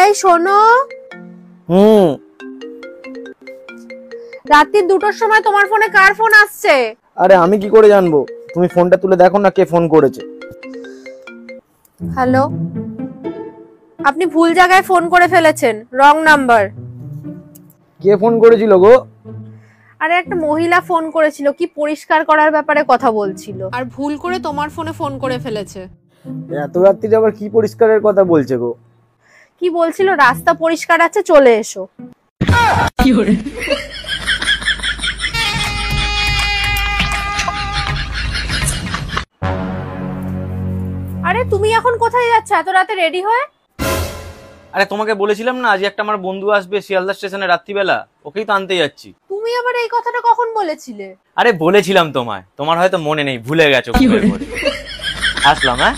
এই শোনো, রাত্রি 2টোর সময় তোমার ফোনে কার ফোন আসছে? আরে আমি কি করে জানবো? তুমি ফোনটা তুলে দেখো না কে ফোন করেছে। হ্যালো, আপনি ভুল জায়গায় ফোন করে ফেলেছেন, রং নাম্বার। কে ফোন করেছিল গো? আরে একটা মহিলা ফোন করেছিল, কি পরিষ্কার করার ব্যাপারে কথা বলছিল, আর ভুল করে তোমার ফোনে ফোন করে ফেলেছে। এত রাত্রিরে আবার কি পরিষ্কারের কথা বলছে গো? কি বলছিল, রাস্তা পরিষ্কার আছে, চলে এসো। আরে তুমি এখন কোথায় যাচ্ছ এত রাতে রেডি হয়ে? আরে তোমাকে বলেছিলাম না আজ একটা আমার বন্ধু আসবে শিয়ালদা স্টেশনে রাত্রিবেলা, ওকেই তো আনতে যাচ্ছি। তুমি আবার এই কথাটা কখন বলেছিলে? আরে বলেছিলাম তোমায়, তোমার হয়তো মনে নেই, ভুলে গেছো। আসলাম। হ্যাঁ।